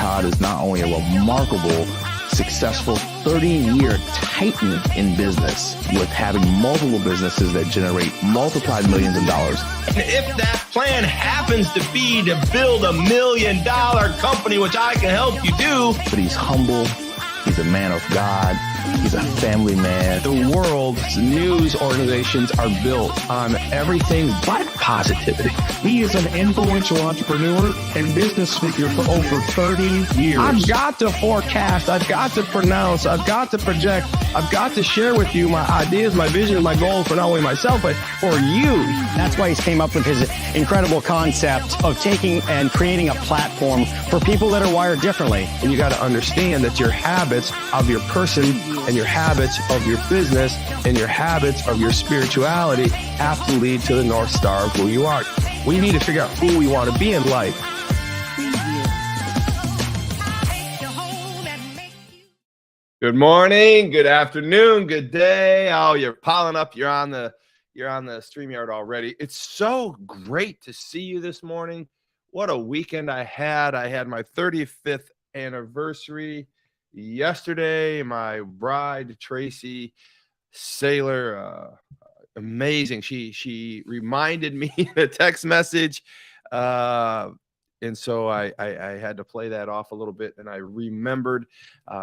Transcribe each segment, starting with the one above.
Todd is not only a remarkable, successful 30-year titan in business with having multiple businesses that generate multiplied millions of dollars. And if that plan happens to be to build $1 million company, which I can help you do. But he's humble. He's a man of God. He's a family man. The world's news organizations are built on everything but positivity. He is an influential entrepreneur and business speaker for over 30 years. I've got to forecast. I've got to pronounce. I've got to project. I've got to share with you my ideas, my vision, my goals for not only myself, but for you. That's why he's came up with his incredible concept of taking and creating a platform for people that are wired differently. And you got to understand that your habits of your person and your habits of your business and your habits of your spirituality have to lead to the North Star of who you are. We need to figure out who we want to be in life. Good morning, good afternoon, good day. Oh, you're piling up. You're on the StreamYard already. It's so great to see you this morning. What a weekend I had. I had my 35th anniversary yesterday. My bride, Tracy Sailor, amazing. She reminded me in a text message. And so I had to play that off a little bit, and I remembered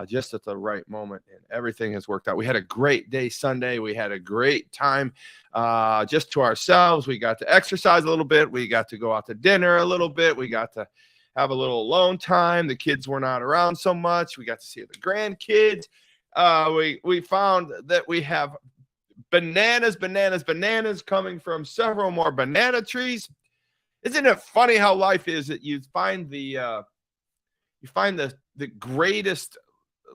just at the right moment, and everything has worked out. We had a great day Sunday. We had a great time just to ourselves. We got to exercise a little bit. We got to go out to dinner a little bit. We got to have a little alone time. The kids were not around so much. We got to see the grandkids. We found that we have bananas coming from several more banana trees. Isn't it funny how life is that you find the greatest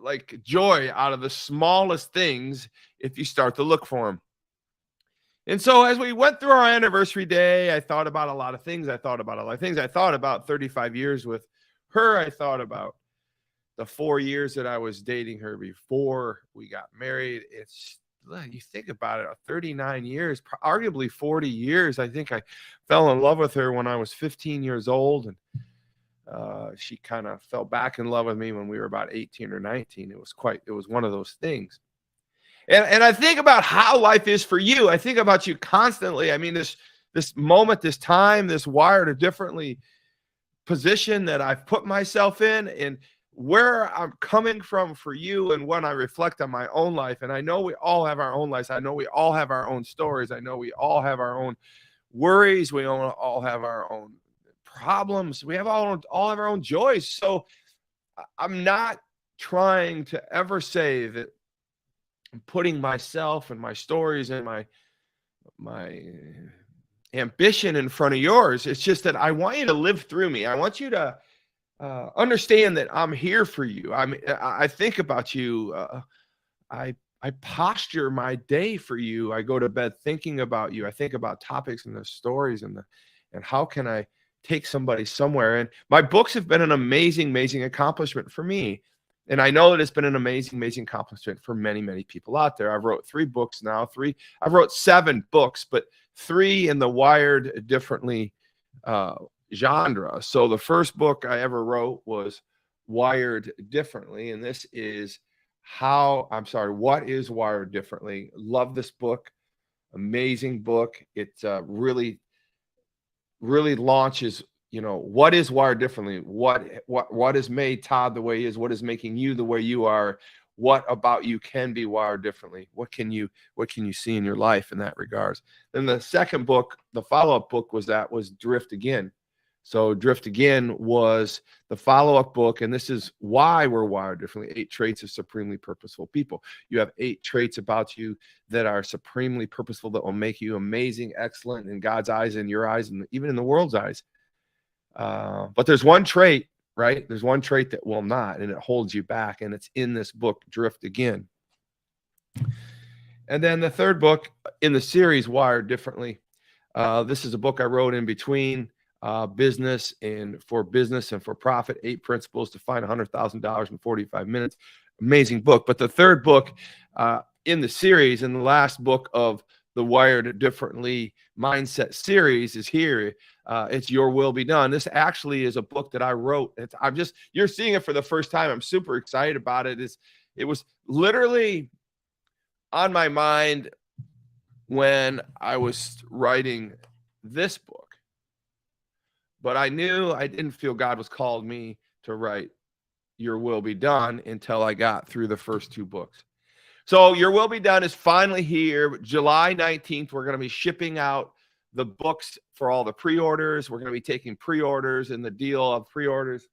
like joy out of the smallest things if you start to look for them. And so as we went through our anniversary day, I thought about a lot of things. I thought about 35 years with her. I thought about the 4 years that I was dating her before we got married. You think about it, 39 years, arguably 40 years. I think I fell in love with her when I was 15 years old, and she kind of fell back in love with me when we were about 18 or 19. It was one of those things. And I think about how life is for you. I think about you constantly. I mean, this moment, this time, this wired or differently position that I've put myself in, and where I'm coming from for you, and when I reflect on my own life. And I know we all have our own lives. I know we all have our own stories. I know we all have our own worries. We all have our own problems. We have all have our own joys. So I'm not trying to ever say that I'm putting myself and my stories and my ambition in front of yours. It's just that I want you to live through me. I want you to understand that I'm here for you. I think about you. I posture my day for you. I go to bed thinking about you. I think about topics and the stories and how can I take somebody somewhere. And my books have been an amazing accomplishment for me. And I know that it's been an amazing accomplishment for many people out there. I've wrote 3 books now. I've wrote 7 books, but 3 in the wired differently genre. So the first book I ever wrote was Wired Differently, and this is what is Wired Differently. Love this book. Amazing book. It really launches, what is wired differently? What has made Todd the way he is? What is making you the way you are? What about you can be wired differently? What can you see in your life in that regards? Then the second book, the follow-up book was Drift Again. So Drift Again was the follow-up book, and this is why we're wired differently. 8 traits of supremely purposeful people. You have 8 traits about you that are supremely purposeful, that will make you amazing, excellent in God's eyes, in your eyes, and even in the world's eyes. But there's one trait, right? There's one trait that will not, and it holds you back, and it's in this book, Drift Again. And then the third book in the series, Wired Differently. This is a book I wrote in between business and for profit, 8 principles to find $100,000 in 45 minutes. Amazing book. But the third book in the series, and the last book of the Wired Differently Mindset series is here. It's Your Will Be Done. This actually is a book that I wrote. You're seeing it for the first time. I'm super excited about it. It was literally on my mind when I was writing this book, but I knew I didn't feel God was called me to write Your Will Be Done until I got through the first two books. So Your Will Be Done is finally here. July 19th, we're going to be shipping out the books for all the pre-orders. We're going to be taking pre-orders and the deal of pre-orders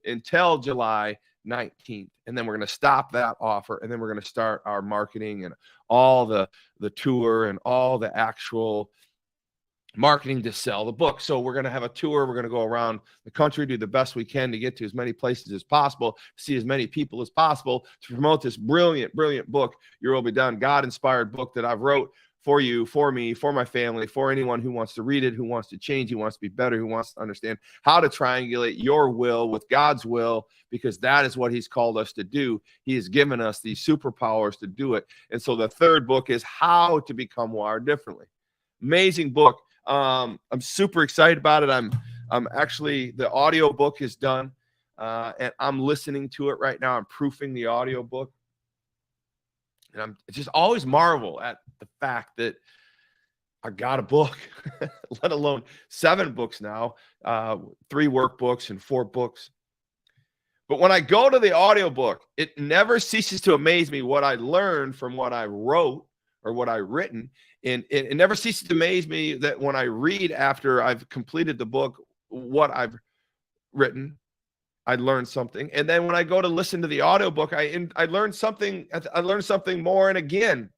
until July 19th. And then we're going to stop that offer. And then we're going to start our marketing and all the tour and all the actual marketing to sell the book. So we're going to have a tour. We're going to go around the country, do the best we can to get to as many places as possible, see as many people as possible to promote this brilliant, brilliant book, Your Will Be Done, God-inspired book that I've wrote for you, for me, for my family, for anyone who wants to read it, who wants to change, who wants to be better, who wants to understand how to triangulate your will with God's will, because that is what he's called us to do. He has given us these superpowers to do it. And so the third book is How to Become Wired Differently. Amazing book. I'm super excited about it. I'm actually, the audio book is done, and I'm listening to it right now. I'm proofing the audio book, and I'm just always marvel at the fact that I got a book, let alone 7 books now, 3 workbooks and 4 books. But when I go to the audio book, it never ceases to amaze me what I learned from what I wrote or what I've written. And it never ceases to amaze me that when I read after I've completed the book, what I've written, I learned something. And then when I go to listen to the audiobook, I learned something. I learned something more. And again,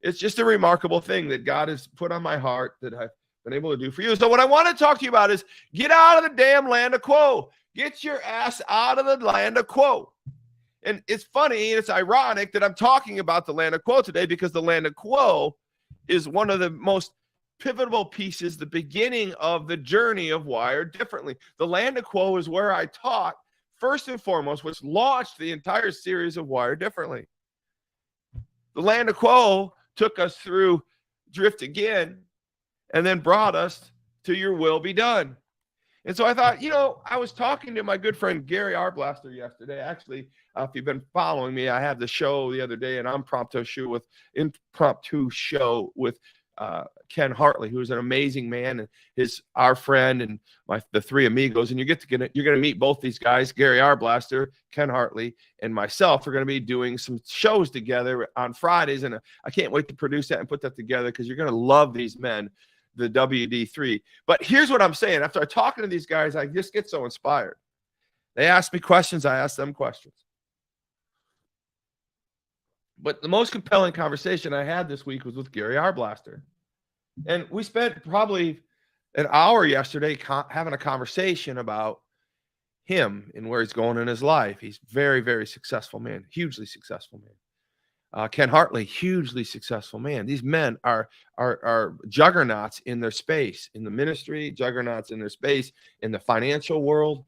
it's just a remarkable thing that God has put on my heart that I've been able to do for you. So what I want to talk to you about is get out of the damn land of Quo. Get your ass out of the land of Quo. And it's funny, it's ironic that I'm talking about the land of Quo today, because the land of Quo is one of the most pivotal pieces, the beginning of the journey of Wired Differently. The Land of Quo is where I taught, first and foremost, which launched the entire series of Wired Differently. The Land of Quo took us through Drift Again and then brought us to Your Will Be Done. And so I thought, I was talking to my good friend Gary Arblaster yesterday. Actually, if you've been following me, I had the show the other day, an impromptu show with Ken Hartley, who's an amazing man, and our friend and the 3 amigos. And you're going to meet both these guys, Gary Arblaster, Ken Hartley, and myself. We're going to be doing some shows together on Fridays, and I can't wait to produce that and put that together, because you're going to love these men, the WD3. But here's what I'm saying. After I talking to these guys, I just get so inspired. They ask me questions, I ask them questions. But the most compelling conversation I had this week was with Gary Arblaster. And we spent probably an hour yesterday having a conversation about him and where he's going in his life. He's very, very successful man, hugely successful man. Ken Hartley, hugely successful man. These men are juggernauts in their space, in the ministry, juggernauts in their space, in the financial world.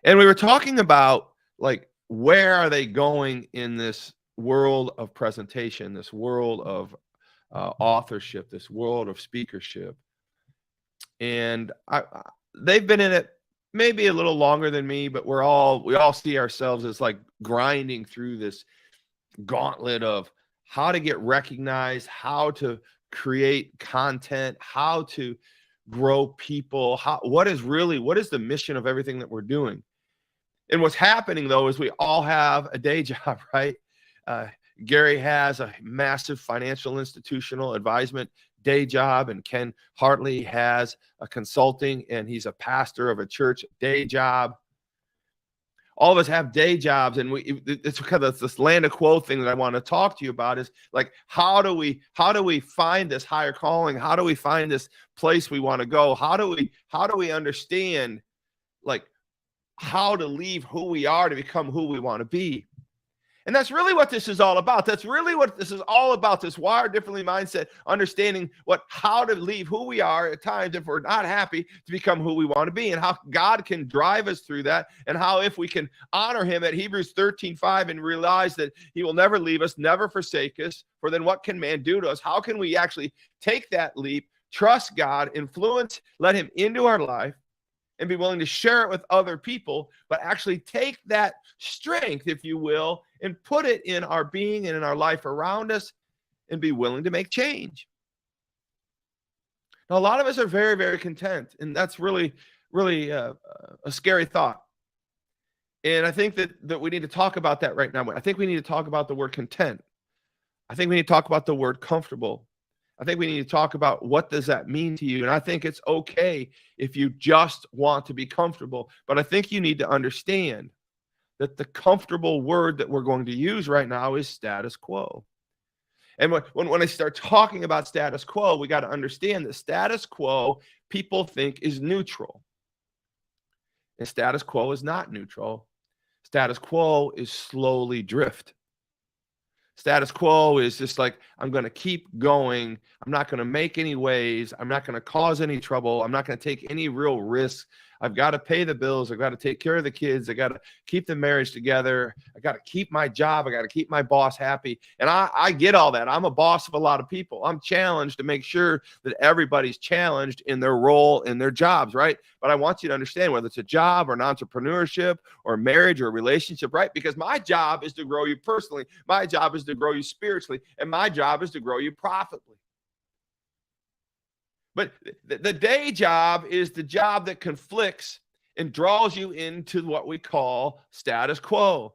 And we were talking about, like, where are they going in this world of presentation, this world of authorship, this world of speakership? And they've been in it maybe a little longer than me, but we all see ourselves as like grinding through this gauntlet of how to get recognized, how to create content, how to grow people, what is the mission of everything that we're doing. And what's happening, though, is we all have a day job, right? Gary has a massive financial institutional advisement day job, and Ken Hartley has a consulting, and he's a pastor of a church day job. All of us have day jobs, and it's kind of this Land of Quo thing that I want to talk to you about is, like, how do we find this higher calling? How do we find this place we want to go? How do we understand, like, how to leave who we are to become who we want to be? And that's really what this is all about. That's really what this is all about. This wired differently mindset, understanding how to leave who we are at times if we're not happy to become who we want to be, and how God can drive us through that, and how if we can honor him at Hebrews 13:5 and realize that he will never leave us, never forsake us, for then what can man do to us? How can we actually take that leap, trust God, influence, let him into our life, and be willing to share it with other people, but actually take that strength, if you will, and put it in our being and in our life around us, and be willing to make change. Now, a lot of us are very, very content, and that's really, really a scary thought. And I think that we need to talk about that right now. I think we need to talk about the word content. I think we need to talk about the word comfortable. I think we need to talk about what does that mean to you. And I think it's okay if you just want to be comfortable. But I think you need to understand that the comfortable word that we're going to use right now is status quo. And when I start talking about status quo, we got to understand that status quo people think is neutral. And status quo is not neutral. Status quo is slowly drift. Status quo is just like, I'm going to keep going. I'm not going to make any waves. I'm not going to cause any trouble. I'm not going to take any real risks. I've got to pay the bills. I've got to take care of the kids. I got to keep the marriage together. I got to keep my job. I got to keep my boss happy. And I get all that. I'm a boss of a lot of people. I'm challenged to make sure that everybody's challenged in their role, in their jobs, right? But I want you to understand whether it's a job or an entrepreneurship or marriage or a relationship, right? Because my job is to grow you personally. My job is to grow you spiritually. And my job is to grow you profitably. But the day job is the job that conflicts and draws you into what we call status quo.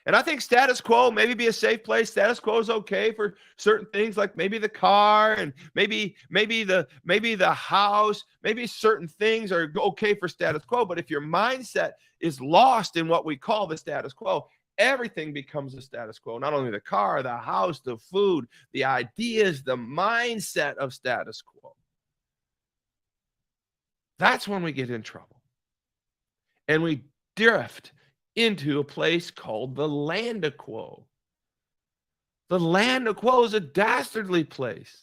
And I think status quo maybe be a safe place. Status quo is okay for certain things, like maybe the car and maybe the house. Maybe certain things are okay for status quo. But if your mindset is lost in what we call the status quo, everything becomes a status quo. Not only the car, the house, the food, the ideas, the mindset of status quo. That's when we get in trouble. And we drift into a place called the Land of Quo. The Land of Quo is a dastardly place.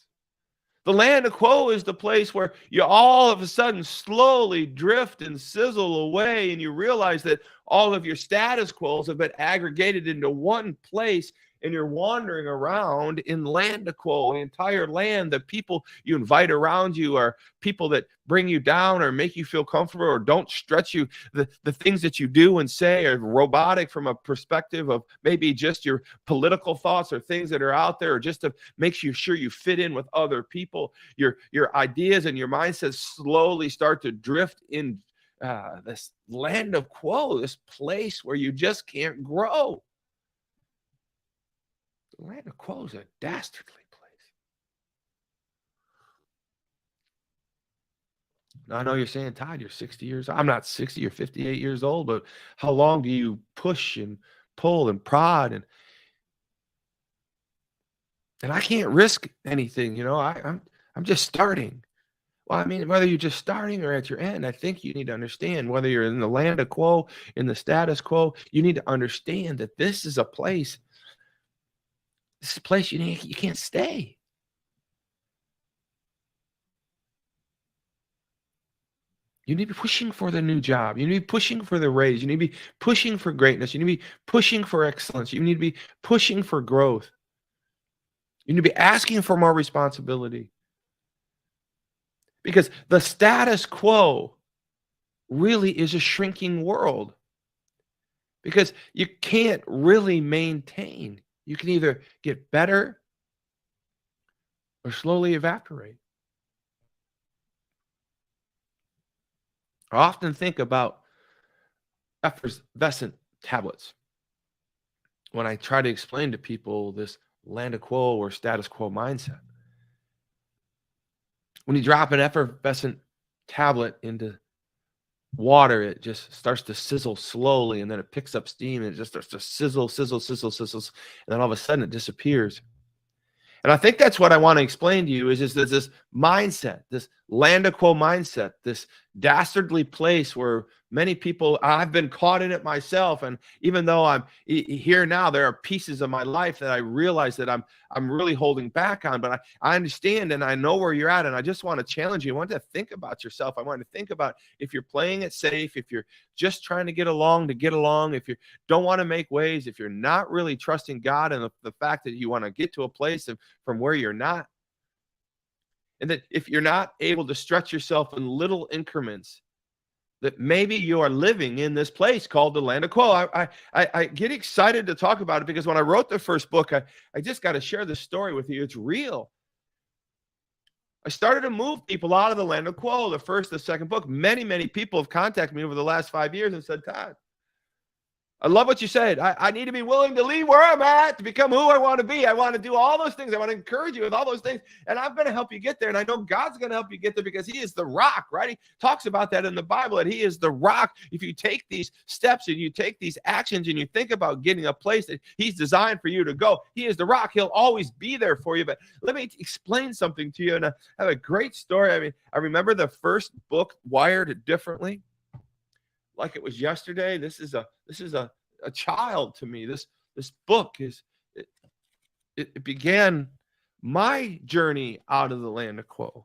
The Land of Quo is the place where you all of a sudden slowly drift and sizzle away, and you realize that all of your status quos have been aggregated into one place, and you're wandering around in Land of Quo, the entire land. The people you invite around you are people that bring you down or make you feel comfortable or don't stretch you. The things that you do and say are robotic from a perspective of maybe just your political thoughts or things that are out there, or just to make you sure you fit in with other people. Your ideas and your mindsets slowly start to drift in this Land of Quo, this place where you just can't grow. The Land of Quo is a dastardly place. Now, I know you're saying, Todd, you're 60 years old. I'm not 60, you're 58 years old, but how long do you push and pull and prod? And I can't risk anything, I'm just starting. Well, I mean, whether you're just starting or at your end, I think you need to understand, whether you're in the Land of Quo, in the status quo, you need to understand that this is a place. This is a place you can't stay. You need to be pushing for the new job. You need to be pushing for the raise. You need to be pushing for greatness. You need to be pushing for excellence. You need to be pushing for growth. You need to be asking for more responsibility. Because the status quo really is a shrinking world. Because you can't really maintain. You can either get better or slowly evaporate. I often think about effervescent tablets when I try to explain to people this Land of Quo or status quo mindset. When you drop an effervescent tablet into water, it just starts to sizzle slowly, and then it picks up steam, and it just starts to sizzles, and then all of a sudden it disappears. And I think that's what I want to explain to you is this mindset, this Land of Quo mindset, this dastardly place where Many people, I've been caught in it myself. And even though I'm here now, there are pieces of my life that I realize that I'm really holding back on. But I understand and I know where you're at. And I just want to challenge you. I want to think about yourself. I want to think about if you're playing it safe, if you're just trying to get along, if you don't want to make waves, if you're not really trusting God and the fact that you want to get to a place from where you're not. And that if you're not able to stretch yourself in little increments, that maybe you are living in this place called the Land of Quo. I get excited to talk about it because when I wrote the first book, I just got to share this story with you. It's real. I started to move people out of the Land of Quo, the first, the second book. Many people have contacted me over the last 5 years and said, Todd, I love what you said. I need to be willing to leave where I'm at to become who I want to be. I want to do all those things. I want to encourage you with all those things. And I'm going to help you get there. And I know God's going to help you get there because he is the rock, right? He talks about that in the Bible, that he is the rock. If you take these steps and you take these actions and you think about getting a place that he's designed for you to go, he is the rock. He'll always be there for you. But let me explain something to you. And I have a great story. I mean, I remember the first book, Wired Differently, like it was yesterday. This is a child to me. This book it began my journey out of the Land of Quo.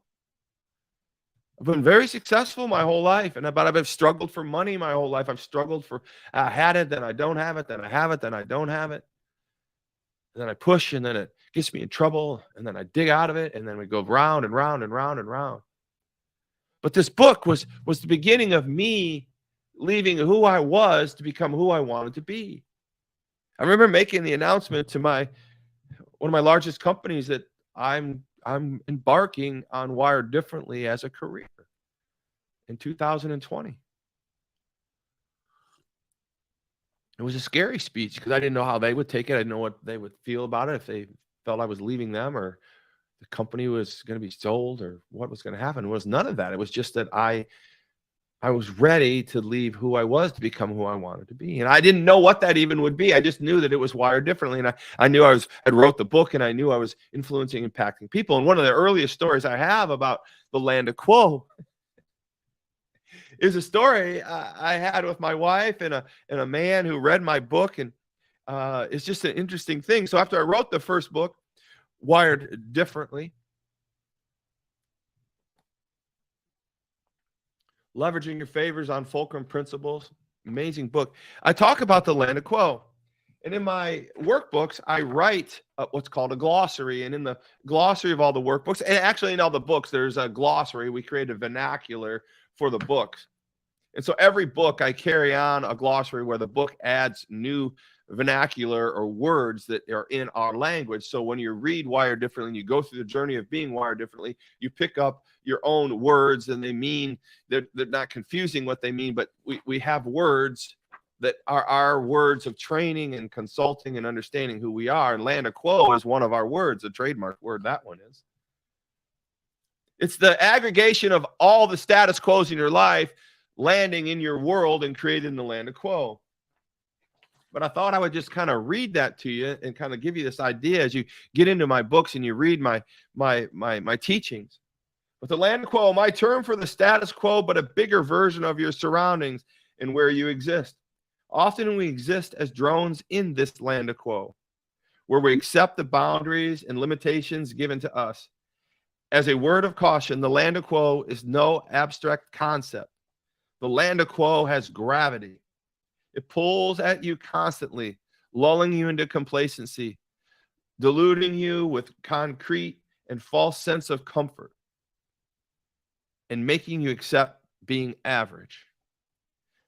I've been very successful my whole life, but I've struggled for money my whole life. I've struggled for, I had it, then I don't have it, then I have it, then I don't have it. And then I push, and then it gets me in trouble, and then I dig out of it, and then we go round and round and round and round. But this book was the beginning of me leaving who I was to become who I wanted to be. I remember making the announcement to one of my largest companies that I'm embarking on Wired Differently as a career in 2020. It was a scary speech because I didn't know how they would take it. I didn't know what they would feel about it, if they felt I was leaving them or the company was going to be sold or what was going to happen. It was none of that. It was just that I was ready to leave who I was to become who I wanted to be. And I didn't know what that even would be. I just knew that it was wired differently. And I knew had wrote the book, and I knew I was influencing, impacting people. And one of the earliest stories I have about the Land of Quo is a story I had with my wife and a man who read my book. And it's just an interesting thing. So after I wrote the first book, Wired Differently, Leveraging Your Favors on Fulcrum Principles, amazing book, I talk about the Land of Quo. And in my workbooks, I write what's called a glossary. And in the glossary of all the workbooks, and actually in all the books, there's a glossary. We create a vernacular for the books. And so every book I carry on a glossary where the book adds new vernacular or words that are in our language. So when you read Wired Differently and you go through the journey of being wired differently, you pick up your own words, and they're not confusing what they mean, but we have words that are our words of training and consulting and understanding who we are. And Land of Quo is one of our words, a trademark word. That one is. It's the aggregation of all the status quos in your life landing in your world and creating the Land of Quo. But I thought I would just kind of read that to you and kind of give you this idea as you get into my books and you read my teachings. But the Land of Quo, my term for the status quo, but a bigger version of your surroundings and where you exist. Often we exist as drones in this Land of Quo, where we accept the boundaries and limitations given to us. As a word of caution, the Land of Quo is no abstract concept. The Land of Quo has gravity. It pulls at you constantly, lulling you into complacency, deluding you with concrete and false sense of comfort, and making you accept being average.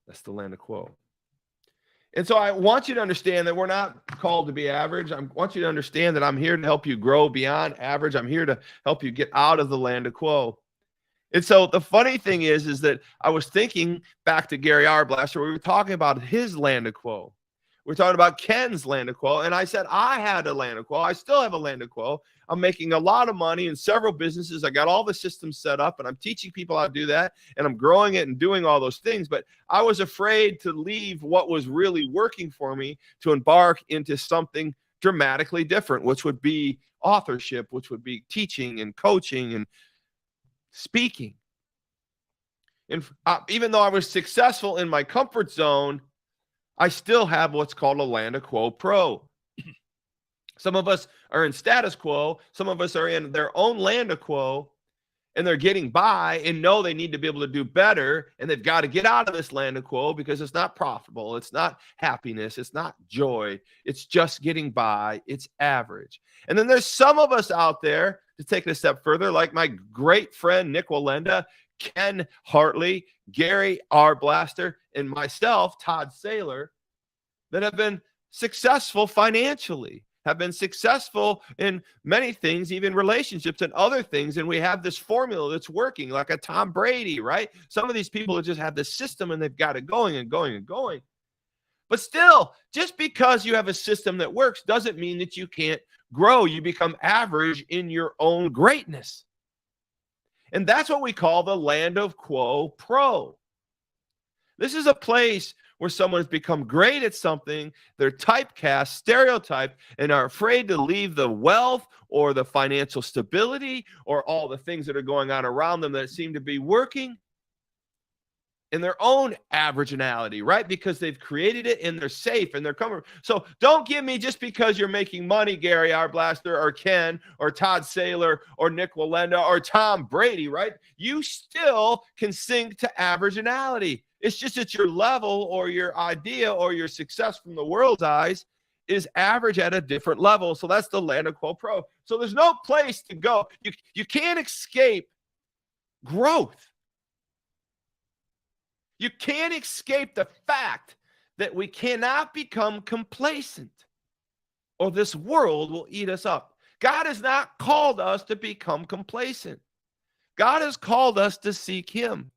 That's the Land of Quo. And so I want you to understand that we're not called to be average. I want you to understand that I'm here to help you grow beyond average. I'm here to help you get out of the Land of Quo. And so the funny thing is that I was thinking back to Gary Arblaster. We were talking about his Land of Quo. We're talking about Ken's Land of Quo. And I said, I had a Land of Quo. I still have a Land of Quo. I'm making a lot of money in several businesses. I got all the systems set up, and I'm teaching people how to do that. And I'm growing it and doing all those things. But I was afraid to leave what was really working for me to embark into something dramatically different, which would be authorship, which would be teaching and coaching and speaking. And even though I was successful in my comfort zone, I still have what's called a Land of Quo Pro. Some of us are in status quo. Some of us are in their own Land of Quo, and they're getting by and know they need to be able to do better. And they've got to get out of this Land of Quo because it's not profitable. It's not happiness. It's not joy. It's just getting by. It's average. And then there's some of us out there, to take it a step further, like my great friend, Nick Walenda, Ken Hartley, Gary R. Blaster, and myself, Todd Saylor, that have been successful financially, have been successful in many things, even relationships and other things. And we have this formula that's working, like a Tom Brady, right? Some of these people just have this system and they've got it going and going and going. But still, just because you have a system that works doesn't mean that you can't grow. You become average in your own greatness. And that's what we call the Land of Quo Pro. This is a place where someone's become great at something, they're typecast, stereotyped, and are afraid to leave the wealth or the financial stability or all the things that are going on around them that seem to be working in their own averageanality, right? Because they've created it and they're safe and they're comfortable. So don't give me, just because you're making money, Gary R. Blaster or Ken or Todd Saylor or Nick Walenda or Tom Brady, right? You still can sink to averageanality. It's just that your level or your idea or your success from the world's eyes is average at a different level. So that's the Land of Quo Pro. So there's no place to go. You can't escape growth. You can't escape the fact that we cannot become complacent, or this world will eat us up. God has not called us to become complacent. God has called us to seek him.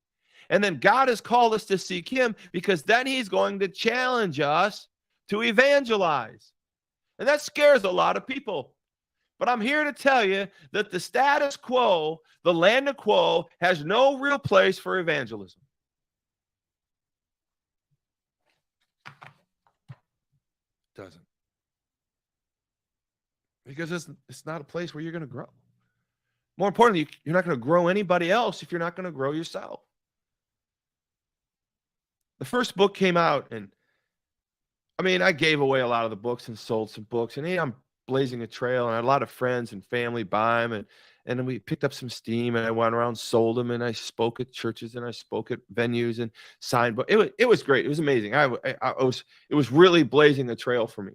And then God has called us to seek him because then he's going to challenge us to evangelize. And that scares a lot of people. But I'm here to tell you that the status quo, the Land of Quo, has no real place for evangelism. Doesn't. Because it's not a place where you're going to grow. More importantly, you're not going to grow anybody else if you're not going to grow yourself. The first book came out, and I gave away a lot of the books and sold some books, and I'm blazing a trail, and I had a lot of friends and family buy them, and then we picked up some steam, and I went around, sold them, and I spoke at churches, and I spoke at venues and signed books. It was great. It was amazing. It was really blazing the trail for me.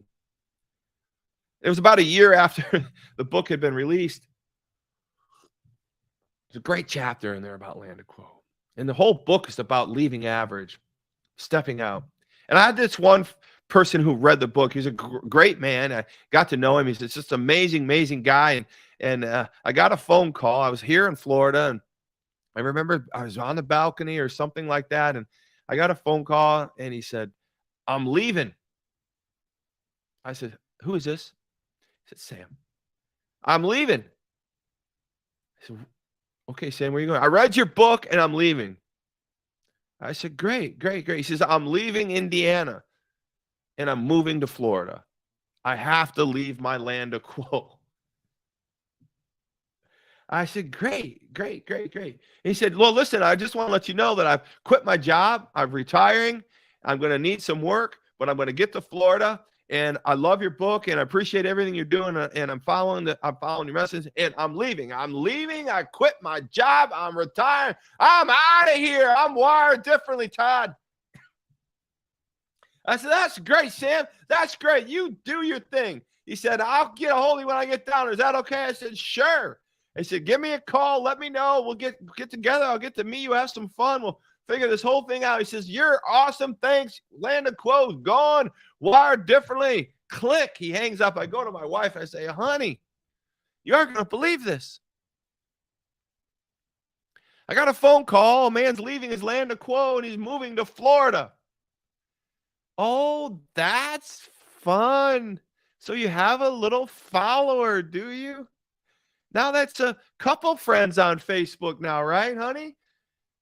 It was about a year after the book had been released. There's a great chapter in there about Land of Quo, and the whole book is about leaving average, stepping out. And I had this one person who read the book. He's a great man. I got to know him. He's just an amazing, amazing guy. And I got a phone call. I was here in Florida, and I remember I was on the balcony or something like that. And I got a phone call, and he said, "I'm leaving." I said, "Who is this?" He said, "Sam." "I'm leaving." I said, "Okay, Sam, where are you going?" "I read your book, and I'm leaving." I said, "Great, great, great." He says, "I'm leaving Indiana and I'm moving to Florida. I have to leave my Land of Quo." I said, "Great, great, great, great." He said, "Well, listen, I just want to let you know that I've quit my job. I'm retiring. I'm going to need some work, but I'm going to get to Florida. And I love your book, and I appreciate everything you're doing. And I'm following your message. And I'm leaving. I quit my job. I'm retiring. I'm out of here. I'm wired differently, Todd." I said, "That's great, Sam. That's great. You do your thing." He said, "I'll get a hold of you when I get down. Is that okay?" I said, "Sure." He said, "Give me a call. Let me know. We'll get together. I'll get to meet you. Have some fun. We'll figure this whole thing out." He says, "You're awesome. Thanks. Land of Quo's gone. Wired differently." Click. He hangs up. I go to my wife. I say, "Honey, you aren't going to believe this. I got a phone call. A man's leaving his Land of Quo, and he's moving to Florida." "Oh, that's fun. So you have a little follower, do you? Now that's a couple friends on Facebook now, right, honey?"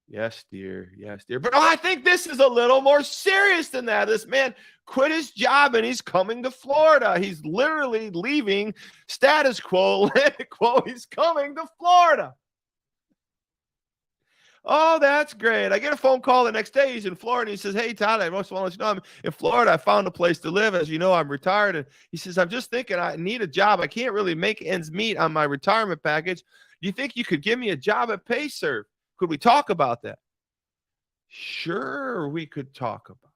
"Yes, dear. Yes, dear. But I think this is a little more serious than that. This man quit his job and he's coming to Florida. He's literally leaving status quo, Land of Quo. He's coming to Florida." Oh, that's great. I get a phone call the next day. He's in Florida. He says, hey, Todd, I most want to let you know I'm in Florida. I found a place to live. As you know, I'm retired. And he says, I'm just thinking I need a job. I can't really make ends meet on my retirement package. Do you think you could give me a job at PayServe? Could we talk about that? Sure, we could talk about that.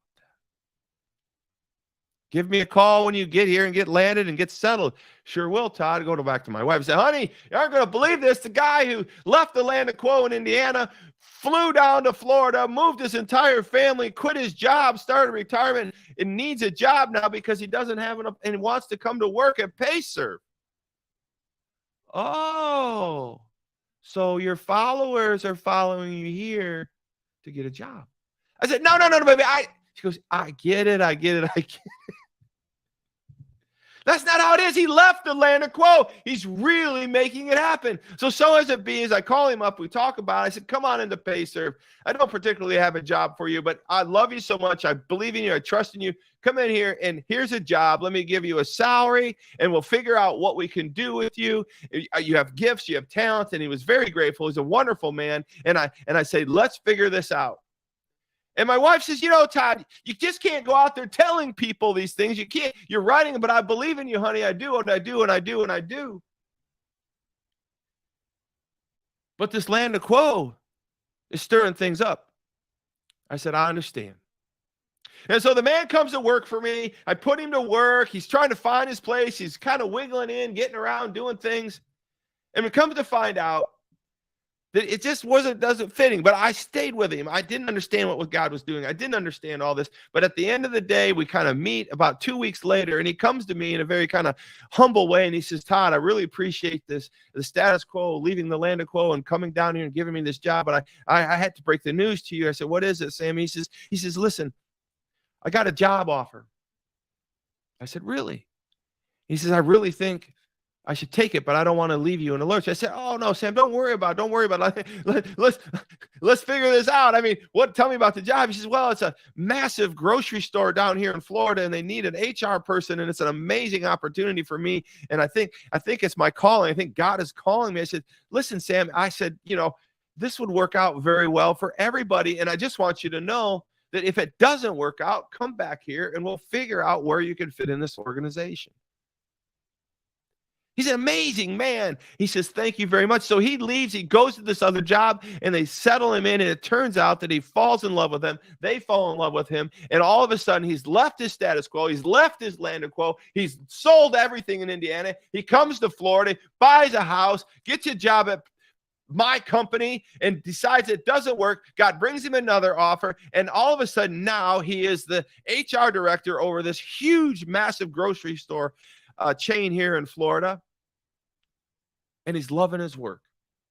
Give me a call when you get here and get landed and get settled. Sure will, Todd. Go back to my wife and say, honey, you aren't going to believe this. The guy who left the Land of Quo in Indiana, flew down to Florida, moved his entire family, quit his job, started retirement, and needs a job now because he doesn't have enough and wants to come to work at PayServe. Oh, so your followers are following you here to get a job. I said, no, baby. She goes, I get it. That's not how it is. He left the Land of Quo. He's really making it happen. So as it be, as I call him up, we talk about it. I said, come on into PayServe. I don't particularly have a job for you, but I love you so much. I believe in you. I trust in you. Come in here, and here's a job. Let me give you a salary, and we'll figure out what we can do with you. You have gifts. You have talent. And he was very grateful. He's a wonderful man. And I say, let's figure this out. And my wife says, Todd, you just can't go out there telling people these things. You can't. You're writing them, but I believe in you, honey. I do, and I do, and I do, and I do. But this Land of Quo is stirring things up. I said, I understand. And so the man comes to work for me. I put him to work. He's trying to find his place. He's kind of wiggling in, getting around, doing things. And we come to find out that it just doesn't fit him. But I stayed with him. I didn't understand what God was doing. I didn't understand all this. But at the end of the day, we kind of meet about 2 weeks later, and he comes to me in a very kind of humble way, and he says, Todd, I really appreciate the status quo, leaving the Land of Quo and coming down here and giving me this job. But I had to break the news to you. I said, what is it, Sam? He says, listen, I got a job offer. I said, really? He says, I really think I should take it, but I don't want to leave you in the lurch. I said, oh, no, Sam, don't worry about it. Let's figure this out. I mean, tell me about the job. He says, well, it's a massive grocery store down here in Florida, and they need an HR person, and it's an amazing opportunity for me. And I think it's my calling. I think God is calling me. I said, listen, Sam, I said, this would work out very well for everybody. And I just want you to know that if it doesn't work out, come back here and we'll figure out where you can fit in this organization. He's an amazing man. He says, thank you very much. So he leaves, he goes to this other job, and they settle him in, and it turns out that he falls in love with them. They fall in love with him, and all of a sudden, he's left his status quo. He's left his Land of Quo. He's sold everything in Indiana. He comes to Florida, buys a house, gets a job at my company, and decides it doesn't work. God brings him another offer, and all of a sudden, now he is the HR director over this huge, massive grocery store chain here in Florida, and he's loving his work.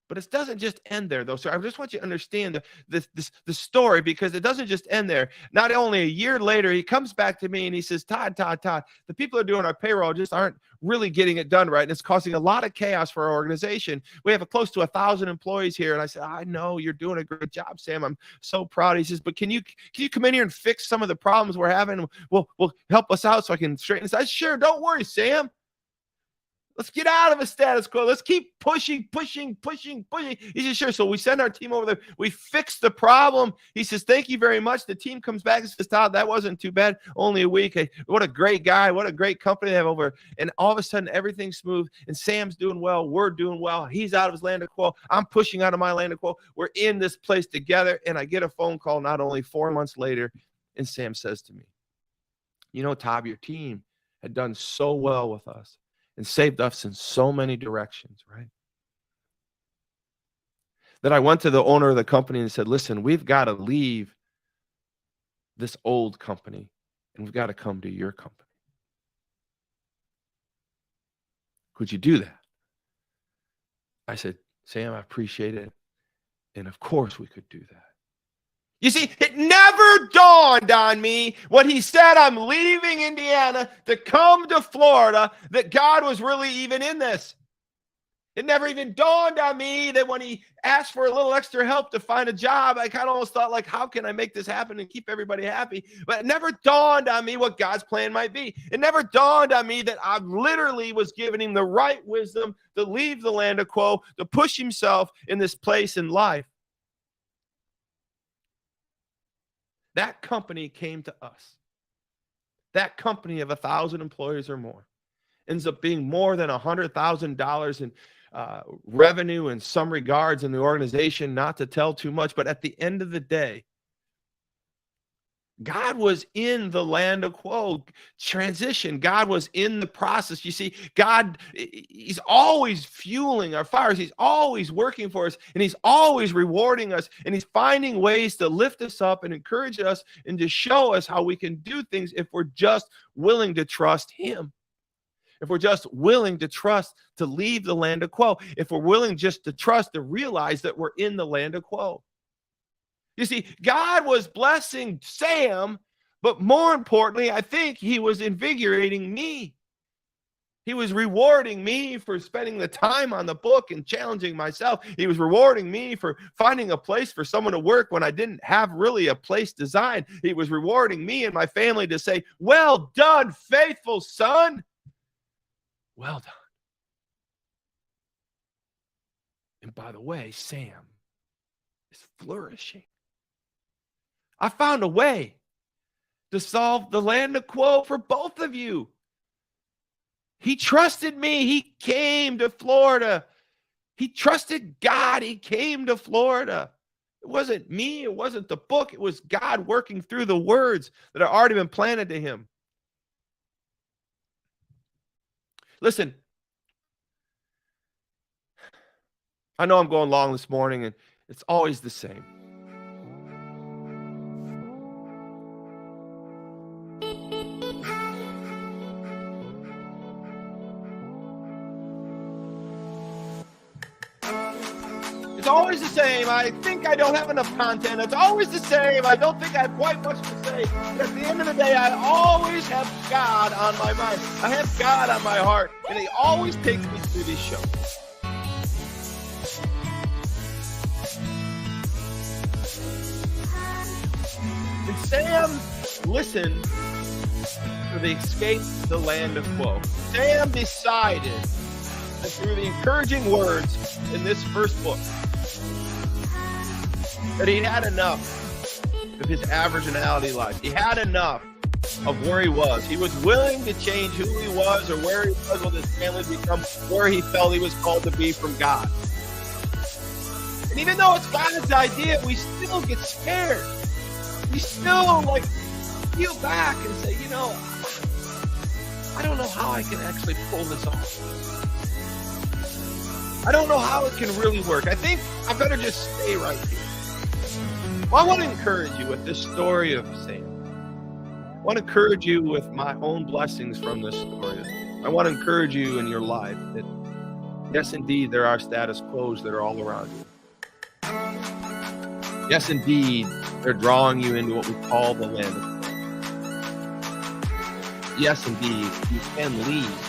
But it doesn't just end there, though. So I just want you to understand the story, because it doesn't just end there. Not only a year later, he comes back to me and he says, Todd, the people who are doing our payroll just aren't really getting it done right, and it's causing a lot of chaos for our organization. We have close to 1,000 employees here. And I said, I know you're doing a great job, Sam. I'm so proud. He says, but can you come in here and fix some of the problems we're having? Will help us out so I can straighten this out? Sure, don't worry, Sam. Let's get out of a status quo. Let's keep pushing. He says, sure. So we send our team over there. We fix the problem. He says, thank you very much. The team comes back and says, Todd, that wasn't too bad. Only a week. Hey, what a great guy. What a great company they have over. And all of a sudden, everything's smooth. And Sam's doing well. We're doing well. He's out of his Land of Quo. I'm pushing out of my Land of Quo. We're in this place together. And I get a phone call not only 4 months later. And Sam says to me, Todd, your team had done so well with us and saved us in so many directions, right? That I went to the owner of the company and said, listen, we've got to leave this old company and we've got to come to your company. Could you do that? I said, Sam, I appreciate it. And of course we could do that. You see, it never dawned on me when he said, I'm leaving Indiana to come to Florida, that God was really even in this. It never even dawned on me that when he asked for a little extra help to find a job, I kind of almost thought, like, how can I make this happen and keep everybody happy? But it never dawned on me what God's plan might be. It never dawned on me that I literally was giving him the right wisdom to leave the Land of Quo, to push himself in this place in life. That company came to us. That company of 1,000 employees or more ends up being more than $100,000 in revenue in some regards in the organization, not to tell too much. But at the end of the day, God was in the Land of Quo transition. God was in the process. You see, God, he's always fueling our fires. He's always working for us, and he's always rewarding us, and he's finding ways to lift us up and encourage us and to show us how we can do things if we're just willing to trust him. If we're just willing to trust to leave the Land of Quo. If we're willing just to trust to realize that we're in the Land of Quo. You see, God was blessing Sam, but more importantly, I think he was invigorating me. He was rewarding me for spending the time on the book and challenging myself. He was rewarding me for finding a place for someone to work when I didn't have really a place designed. He was rewarding me and my family to say, well done, faithful son. Well done. And by the way, Sam is flourishing. I found a way to solve the Land of Quo for both of you. He trusted me. He came to Florida. He trusted God. He came to Florida. It wasn't me. It wasn't the book. It was God working through the words that had already been planted to him. Listen, I know I'm going long this morning, and it's always the same. It's always the same. I think I don't have enough content. It's always the same. I don't think I have quite much to say. But at the end of the day, I always have God on my mind. I have God on my heart. And he always takes me through this show. And Sam listened for the escape to the Land of Quo. Sam decided that through the encouraging words in this first book, that he had enough of his averageality life. He had enough of where he was. He was willing to change who he was or where he was with his family to become where he felt he was called to be from God. And even though it's God's idea, we still get scared. We still feel back and say, I don't know how I can actually pull this off. I don't know how it can really work. I think I better just stay right here. Well, I want to encourage you with this story of Sam. I want to encourage you with my own blessings from this story. I want to encourage you in your life that, yes, indeed, there are status quos that are all around you. Yes, indeed, they're drawing you into what we call the Land of Quo. Yes, indeed, you can leave.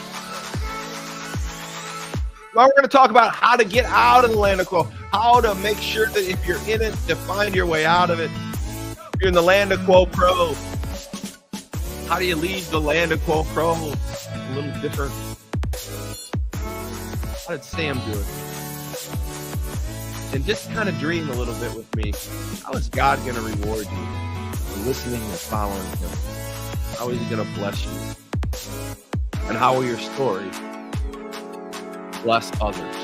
Now we're going to talk about how to get out of the Land of Quo, how to make sure that if you're in it, to find your way out of it. If you're in the Land of Quo Pro, how do you leave the Land of Quo Pro? A little different. How did Sam do it? And just kind of dream a little bit with me. How is God going to reward you for listening and following him? How is he going to bless you? And how will your story bless others?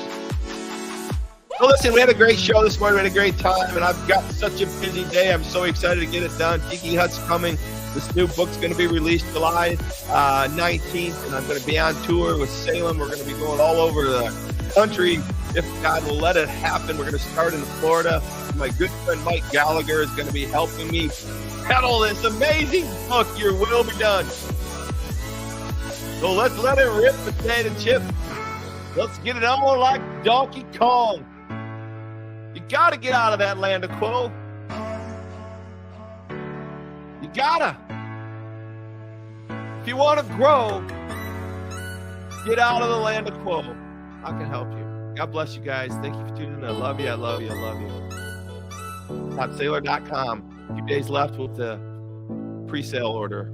So listen, we had a great show this morning. We had a great time, and I've got such a busy day. I'm so excited to get it done. Tiki Hut's coming. This new book's going to be released July 19th, and I'm going to be on tour with Salem. We're going to be going all over the country. If God will let it happen, we're going to start in Florida. My good friend Mike Gallagher is going to be helping me peddle this amazing book, Your Will Be Done. So let's let it rip, potato chip. Let's get it on like Donkey Kong. You got to get out of that Land of Quo. You gotta. If you want to grow, get out of the Land of Quo. I can help you. God bless you guys. Thank you for tuning in. I love you. I love you. I love you. ToddSailor.com. A few days left with the pre-sale order.